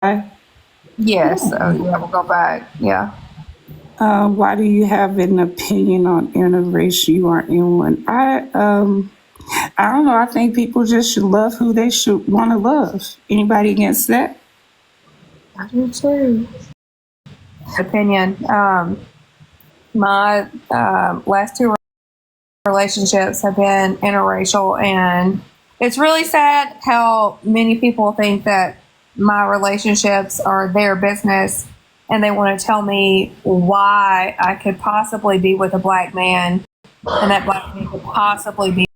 Yes. Oh, yeah, we'll go back. Yeah. Why do you have an opinion on interracial? You aren't in one. I don't know. I think people just should love who they should want to love. Anybody against that? I do too. Opinion. My last two relationships have been interracial, and it's really sad how many people think that my relationships are their business, and they want to tell me why I could possibly be with a black man, and that black man could possibly be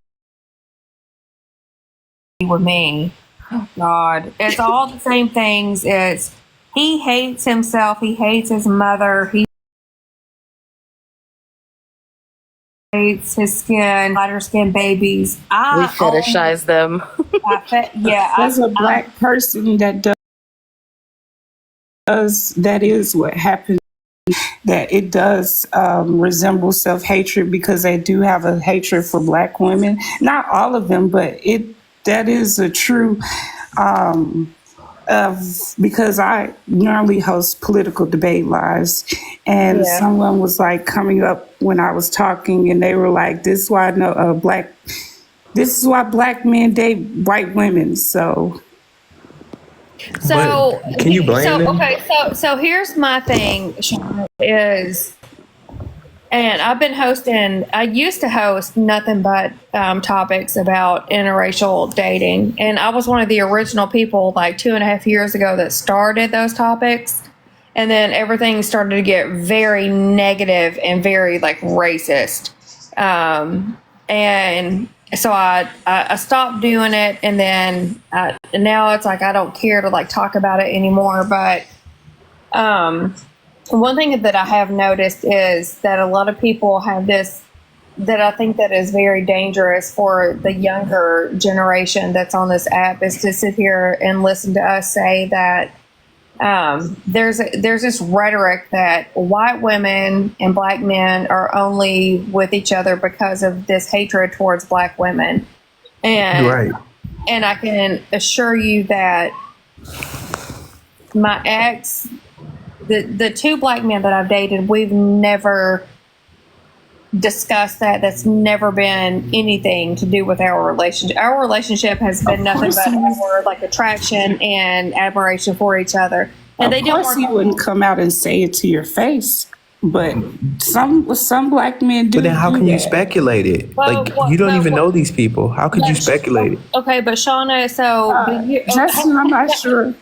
with me. Oh, God, it's all the same things. It's he hates himself, he hates his mother, he hates his skin, lighter skinned babies. We fetishize them. As a black person that does, that is what happens. That it does resemble self-hatred, because they do have a hatred for black women. Not all of them, but that is a true because I normally host political debate lives, and someone was like coming up when I was talking, and they were like, "This is why this is why black men date white women." So can you blame them? Okay, so here's my thing, Sean, is, and I've been hosting, I used to host nothing but topics about interracial dating. And I was one of the original people like 2.5 years ago that started those topics. And then everything started to get very negative and very like racist. And so I stopped doing it. And then now it's like I don't care to like talk about it anymore. But one thing that I have noticed is that a lot of people have this that I think that is very dangerous for the younger generation that's on this app, is to sit here and listen to us say that there's this rhetoric that white women and black men are only with each other because of this hatred towards black women. And I can assure you that my ex, the two black men that I've dated, we've never discussed that. That's never been anything to do with our relationship. Our relationship has been nothing but our like attraction and admiration for each other. And of course you wouldn't come out and say it to your face, but some black men do. But then how can you speculate it? You don't even know these people. How could you speculate it? Okay, but Shauna, Justin, I'm not sure.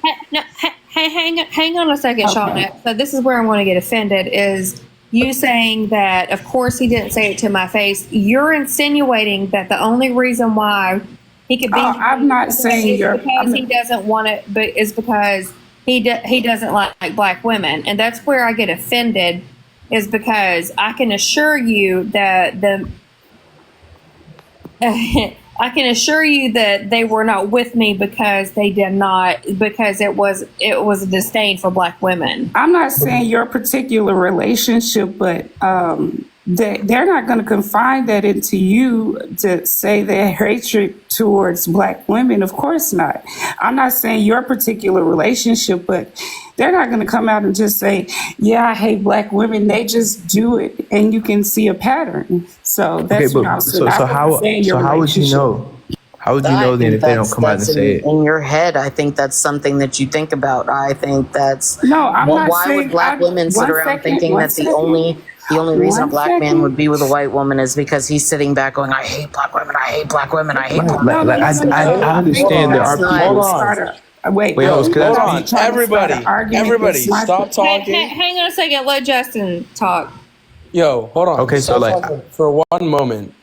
Hang on a second, okay. Shauna. So this is where I'm going to get offended, is you saying that, of course, he didn't say it to my face. You're insinuating that the only reason why he could be... I'm not saying he doesn't want it, but is because he doesn't like black women. And that's where I get offended, is because I can assure you that I can assure you that they were not with me because it was a disdain for black women. I'm not saying your particular relationship, but they're not going to confine that into you to say their hatred towards black women. Of course not. I'm not saying your particular relationship, but they're not going to come out and just say, yeah, I hate black women. They just do it, and you can see a pattern. So that's what I'm saying. So how would you know? How would you know then if they don't come out and say it? In your head, I think that's something that you think about. I think that's... No, I'm not why saying... would black women sit around thinking that the only reason a black man would be with a white woman is because he's sitting back going, I hate black women, I hate black women, I hate black women. I understand there are people... Wait, hold on. Everybody, stop talking. Hang on a second. Let Justin talk. Yo, hold on. Okay, so for one moment.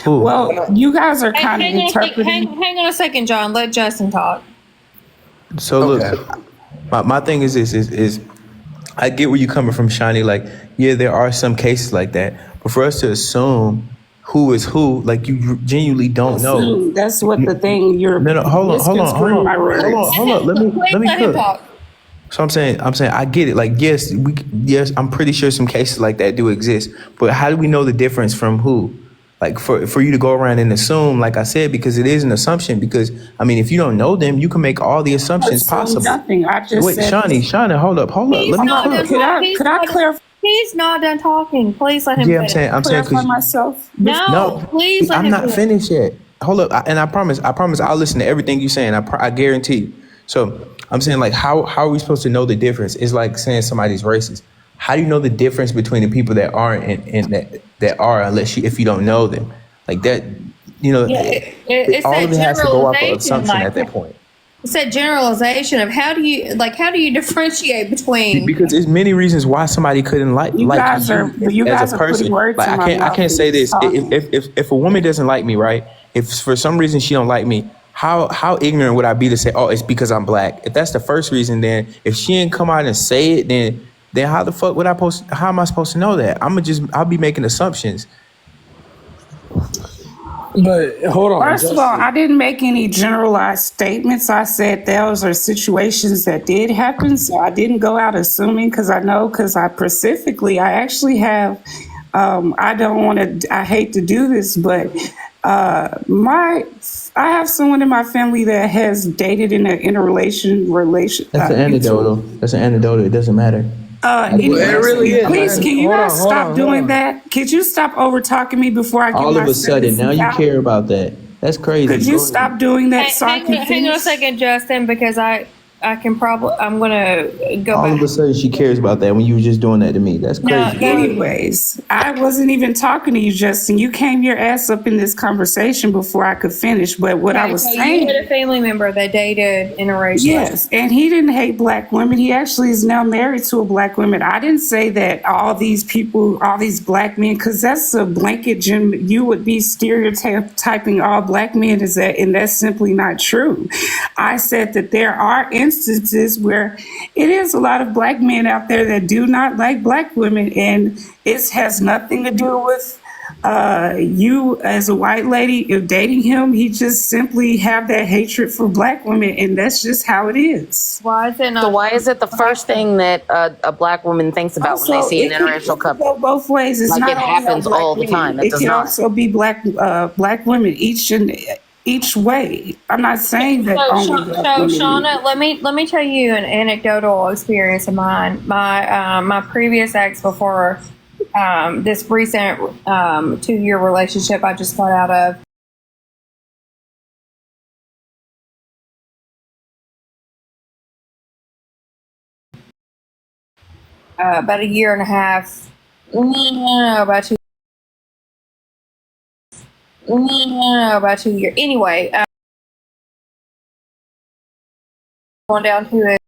Well, you guys are kind of interpreting. Hang on a second, John. Let Justin talk. So look, my thing is this: is I get where you're coming from, Shani. Like, yeah, there are some cases like that, but for us to assume who is who, like, you genuinely don't know. That's what the thing you're... No, hold on. Let me cook. So I'm saying, I get it. Like, yes, I'm pretty sure some cases like that do exist, but how do we know the difference from who? Like for you to go around and assume, like I said, because it is an assumption. Because I mean, if you don't know them, you can make all the assumptions possible. Nothing. I just Wait, said. Shawnee, hold up. He's Let me not done talking. Could I clarify? He's not done talking. Please let him finish. I'm saying, Clarify myself. No, please let I'm him not finish. finished yet. Hold up, and I promise, I'll listen to everything you're saying. I guarantee you. So I'm saying, like, how are we supposed to know the difference? It's like saying somebody's racist. How do you know the difference between the people that aren't and that are, if you don't know them? Like that, It's all of it has to go off of generalization, assumption like, at that point. It's that generalization of how do you differentiate between? Because there's many reasons why somebody couldn't like You guys are putting words Like in my mouth I can't say this. If a woman doesn't like me, right? If for some reason she don't like me, how ignorant would I be to say, oh, it's because I'm black? If that's the first reason, then if she didn't come out and say it, then how the fuck how am I supposed to know that? I'll be making assumptions. But hold on. First of all, I didn't make any generalized statements. I said those are situations that did happen. So I didn't go out assuming because I actually have, I hate to do this, but I have someone in my family that has dated in an interrelation relation. That's an anecdotal. That's an anecdotal. It doesn't matter. Anyway, it really is. Please, can you guys stop doing on. that? Could you stop over talking me before I get All my of a sudden, now you care about that. That's crazy. Could you stop doing that? Hang on a second, Justin, because I'm gonna go All back. of a sudden, she cares about that when you were just doing that to me. That's crazy. Anyways, I wasn't even talking to you, Justin. You came your ass up in this conversation before I could finish. But what I was saying, you had a family member that dated interracial. yes, and he didn't hate black women. He actually is now married to a black woman. I didn't say that all these black men, because that's a blanket. Jim, you would be stereotyping all black men and that's simply not true. I said that there are instances where it is a lot of black men out there that do not like black women, and it has nothing to do with you as a white lady. If dating him, he just simply have that hatred for black women, and that's just how it is. Why is it not? So why is it the first thing that a black woman thinks about when they see an interracial couple? Go both ways. It's Like, not it happens all the time. It does can not. also be black women each way. I'm not saying that only black women. Shauna, let me tell you an anecdotal experience of mine. My previous ex before this recent 2-year relationship I just got out of. About a year and a half. No, about 2 years. Anyway, going down to it.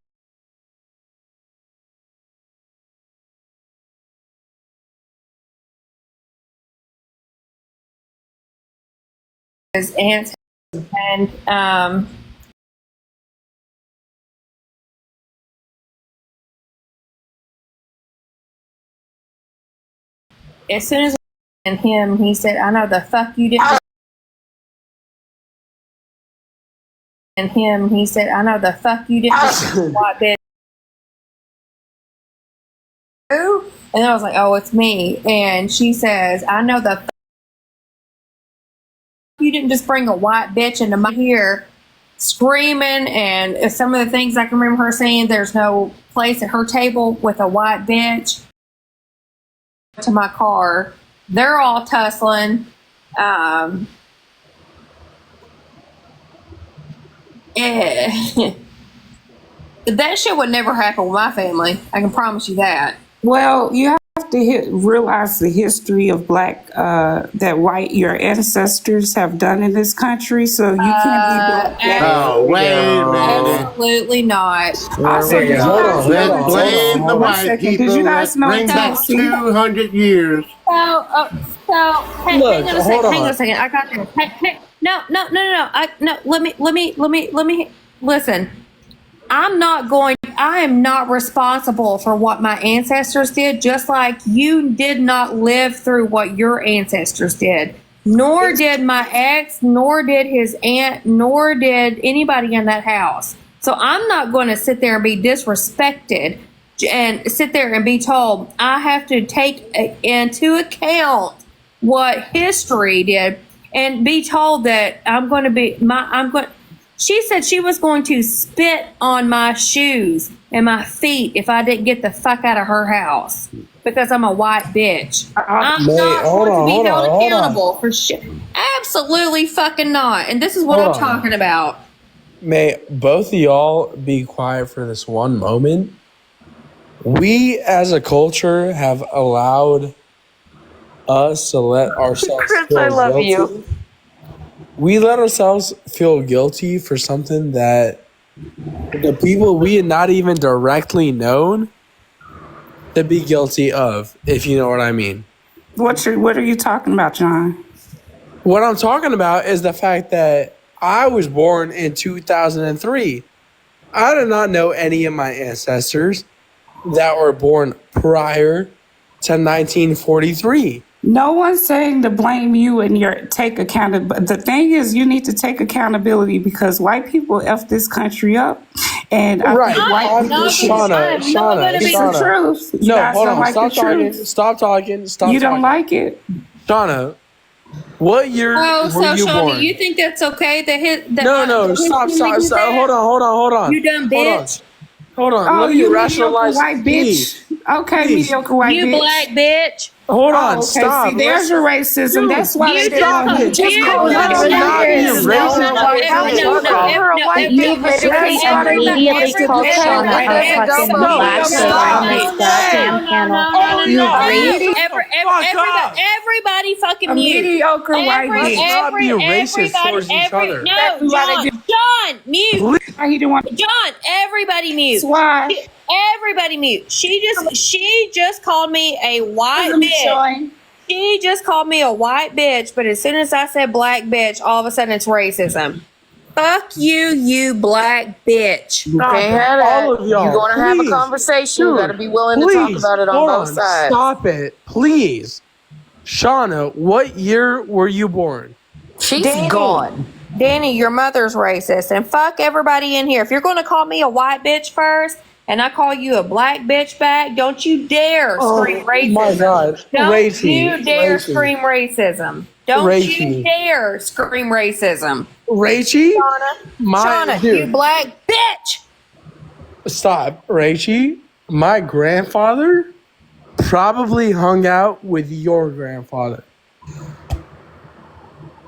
His aunt's and as soon as and him, he said, "I know the fuck you didn't." And him, he said, "I know the fuck you didn't." White bitch. And I was like, "Oh, it's me." And she says, "I know the fuck you didn't just bring a white bitch into my ear." Screaming, and some of the things I can remember her saying, there's no place at her table with a white bench. To my car, they're all tussling. That shit would never happen with my family. I can promise you that. Well, you have to realize the history of black your ancestors have done in this country, so you can't be black. Oh, wait a minute. Absolutely not. Let's blame the white people. Let's bring back 200 years. Hang on a second. I got this. No. Let me listen. I am not responsible for what my ancestors did, just like you did not live through what your ancestors did. Nor did my ex, nor did his aunt, nor did anybody in that house. So I'm not going to sit there and be disrespected and sit there and be told I have to take into account what history did and be told that she said she was going to spit on my shoes and my feet if I didn't get the fuck out of her house because I'm a white bitch. I'm not going to be held accountable for shit. Absolutely fucking not. And this is what I'm talking about. May both of y'all be quiet for this one moment. We as a culture have allowed us to let ourselves feel I love guilty. you. We let ourselves feel guilty for something that the people we had not even directly known to be guilty of, if you know what I mean. What are you talking about, John? What I'm talking about is the fact that I was born in 2003. I did not know any of my ancestors that were born prior to 1943. No one's saying to blame you and take accountability. The thing is, you need to take accountability because white people F this country up. And Right. white people Shauna. It's the truth. You guys hold don't on. like Stop the talking. truth. Stop talking. Stop You don't talking. like it. Shauna, what year Oh, were so you Shauna, born? you think that's okay? No. Stop. Hold on. You dumb bitch. Hold on. Oh, Let me you rationalize. mediocre white bitch. Please. Okay, Please. mediocre white You bitch. black bitch. Hold on. Okay, Stop. see, there's your racism. Dude, That's why they stop don't. it. Just call her No, not be no, racist. You literally immediately called Shauna a fucking black pig on this goddamn panel. You racist. Everybody fucking A mute. mediocre white bitch. Not be racist towards each other. No, why they John, mute. He didn't want. John, everybody mute. That's why. Everybody mute. She just called me a white bitch. She just called me a white bitch, but as soon as I said black bitch, all of a sudden it's racism. Fuck you, you black bitch. You can't have that. All of y'all, You're going to have a please. conversation. Dude, You got to be willing to talk about it on hold both sides. Stop it, please. Shauna, what year were you born? She's Danny. gone. Danny, your mother's racist, and fuck everybody in here. If you're going to call me a white bitch first, and I call you a black bitch back, don't you dare scream racism. My God. Don't you dare scream racism. Don't you dare scream racism. Rachy? Shauna, you black bitch. Stop. Rachy, my grandfather probably hung out with your grandfather.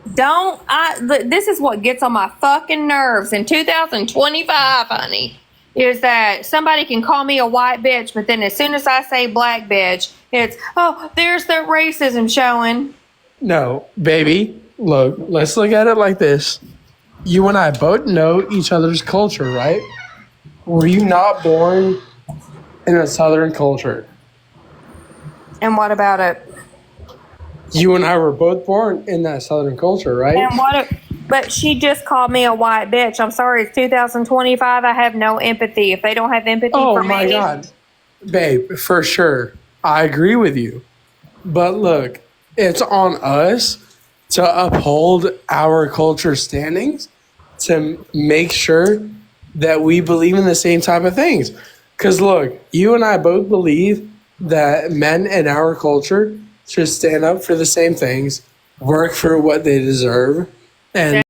This is what gets on my fucking nerves in 2025, honey, is that somebody can call me a white bitch, but then as soon as I say black bitch, it's, oh, there's the racism showing. No, baby. Look, let's look at it like this. You and I both know each other's culture, right? Were you not born in a Southern culture? And what about it? You and I were both born in that Southern culture, right? And but she just called me a white bitch. I'm sorry, it's 2025. I have no empathy. If they don't have empathy for me. Oh my God. Babe, for sure. I agree with you. But look, it's on us to uphold our culture standings, to make sure that we believe in the same type of things. Because look, you and I both believe that men in our culture should stand up for the same things, work for what they deserve, and